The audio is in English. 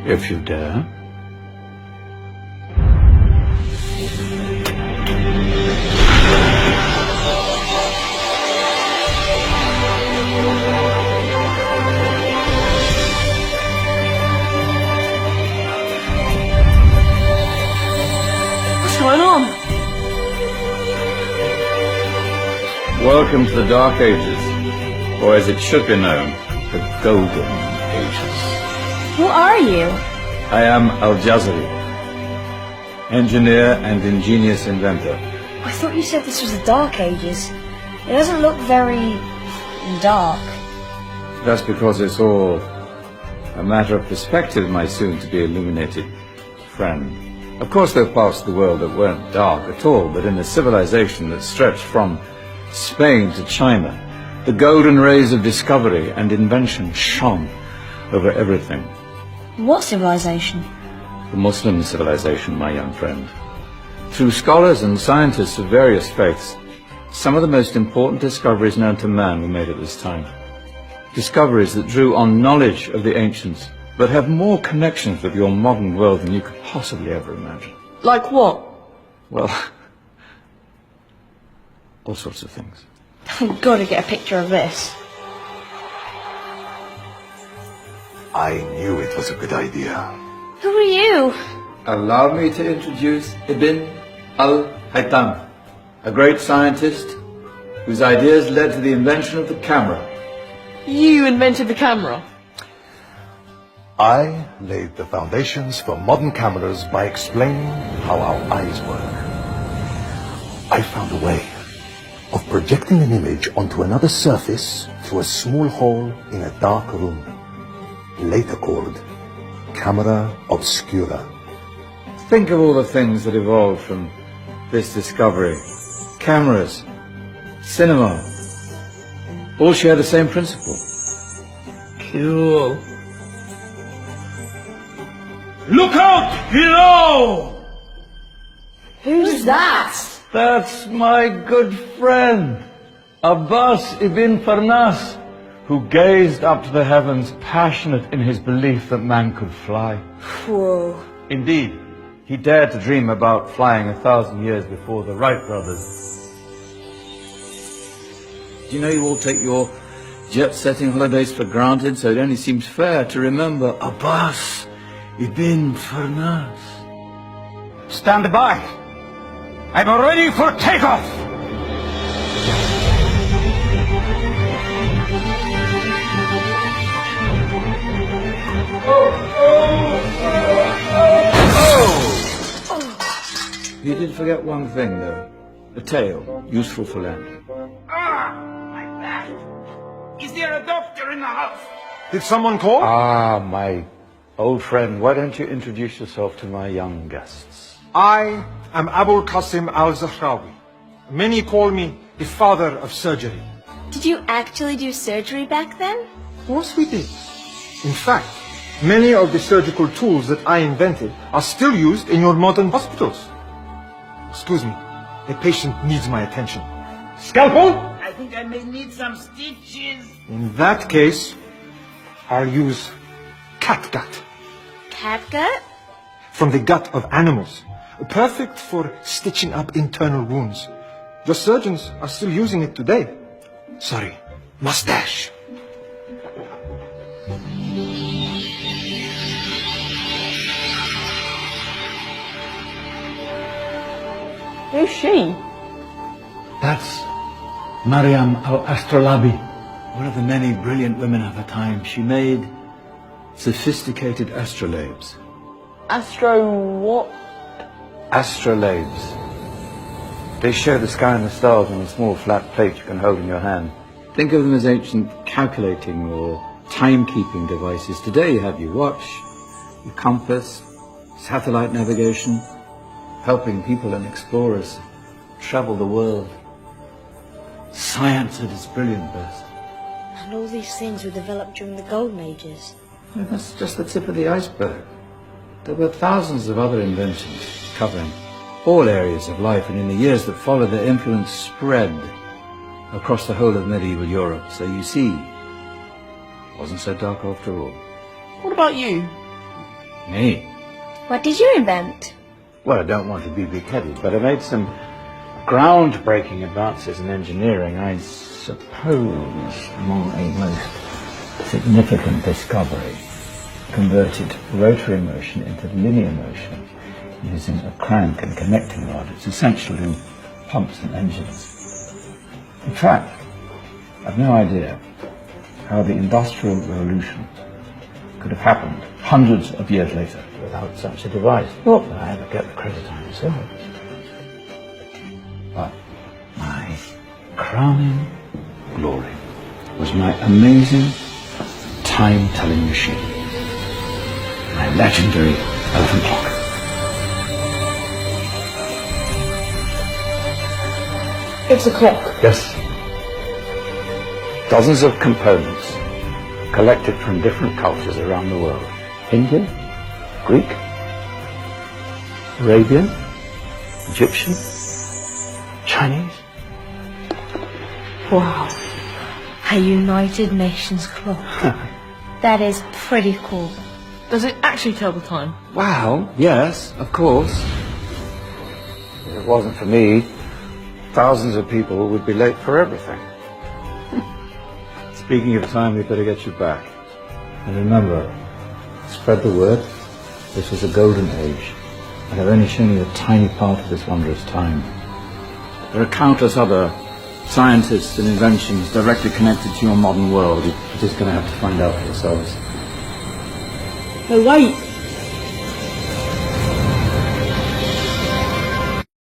If you dare. What's going on? Welcome to the Dark Ages, or as it should be known, the Golden Ages. Who are you? I am Al-Jazari, engineer and ingenious inventor. I thought you said this was the Dark Ages. It doesn't look very dark. That's because it's all a matter of perspective, my soon-to-be illuminated friend. Of course, there are parts of the world that weren't dark at all, but in a civilization that stretched from Spain to China, the golden rays of discovery and invention shone over everything. What civilization? The Muslim civilization, my young friend. Through scholars and scientists of various faiths, some of the most important discoveries known to man were made at this time. Discoveries that drew on knowledge of the ancients, but have more connections with your modern world than you could possibly ever imagine. Like what? Well, all sorts of things. I've got to get a picture of this. I knew it was a good idea. Who are you? Allow me to introduce Ibn al-Haytham, a great scientist whose ideas led to the invention of the camera. You invented the camera. I laid the foundations for modern cameras by explaining how our eyes work. I found a way of projecting an image onto another surface through a small hole in a dark room, later called camera obscura. Think of all the things that evolved from this discovery. Cameras, cinema, all share the same principle. Cool. Look out below! Who's that? That's my good friend, Abbas ibn Farnas, who gazed up to the heavens, passionate in his belief that man could fly. Whoa. Indeed, he dared to dream about flying 1,000 years before the Wright brothers. Do you know you all take your jet-setting holidays for granted, so it only seems fair to remember Abbas ibn Farnas. Stand by! I'm ready for takeoff! You did forget one thing, though. A tail, useful for landing. My back! Is there a doctor in the house? Did someone call? Ah, my old friend, why don't you introduce yourself to my young guests? I am Abul Qasim al-Zahrawi. Many call me the father of surgery. Did you actually do surgery back then? Of course we did. In fact, many of the surgical tools that I invented are still used in your modern hospitals. Excuse me, a patient needs my attention. Scalpel? I think I may need some stitches. In that case, I'll use catgut Catgut? from the gut of animals. Perfect for stitching up internal wounds. Your surgeons are still using it today. Sorry, mustache. Who's she? That's Maryam al-Astrolabi, one of the many brilliant women of her time. She made sophisticated astrolabes. Astro what? Astrolabes. They show the sky and the stars on a small flat plate you can hold in your hand. Think of them as ancient calculating or timekeeping devices. Today you have your watch, your compass, satellite navigation, helping people and explorers travel the world. Science at its brilliant best. And all these things were developed during the Golden Ages. Well, that's just the tip of the iceberg. There were thousands of other inventions covering all areas of life, and in the years that followed, their influence spread across the whole of medieval Europe. So you see, it wasn't so dark after all. What about you? Me? What did you invent? Well, I don't want to be big-headed, but I made some groundbreaking advances in engineering. I suppose my most significant discovery converted rotary motion into linear motion using a crank and connecting rod. It's essential in pumps and engines. In fact, I've no idea how the Industrial Revolution could have happened hundreds of years later without such a device. Not that I ever get the credit I deserve. But my crowning glory was my amazing time-telling machine, my legendary elephant clock. It's a clock. Yes. Dozens of components collected from different cultures around the world. Indian, Greek, Arabian, Egyptian, Chinese. Wow. A United Nations clock. That is pretty cool. Does it actually tell the time? Wow, yes, of course. If it wasn't for me, thousands of people would be late for everything. Speaking of time, we better get you back. And remember, spread the word. This was a golden age. I have only shown you a tiny part of this wondrous time. There are countless other scientists and inventions directly connected to your modern world. You're just going to have to find out for yourselves. No, wait!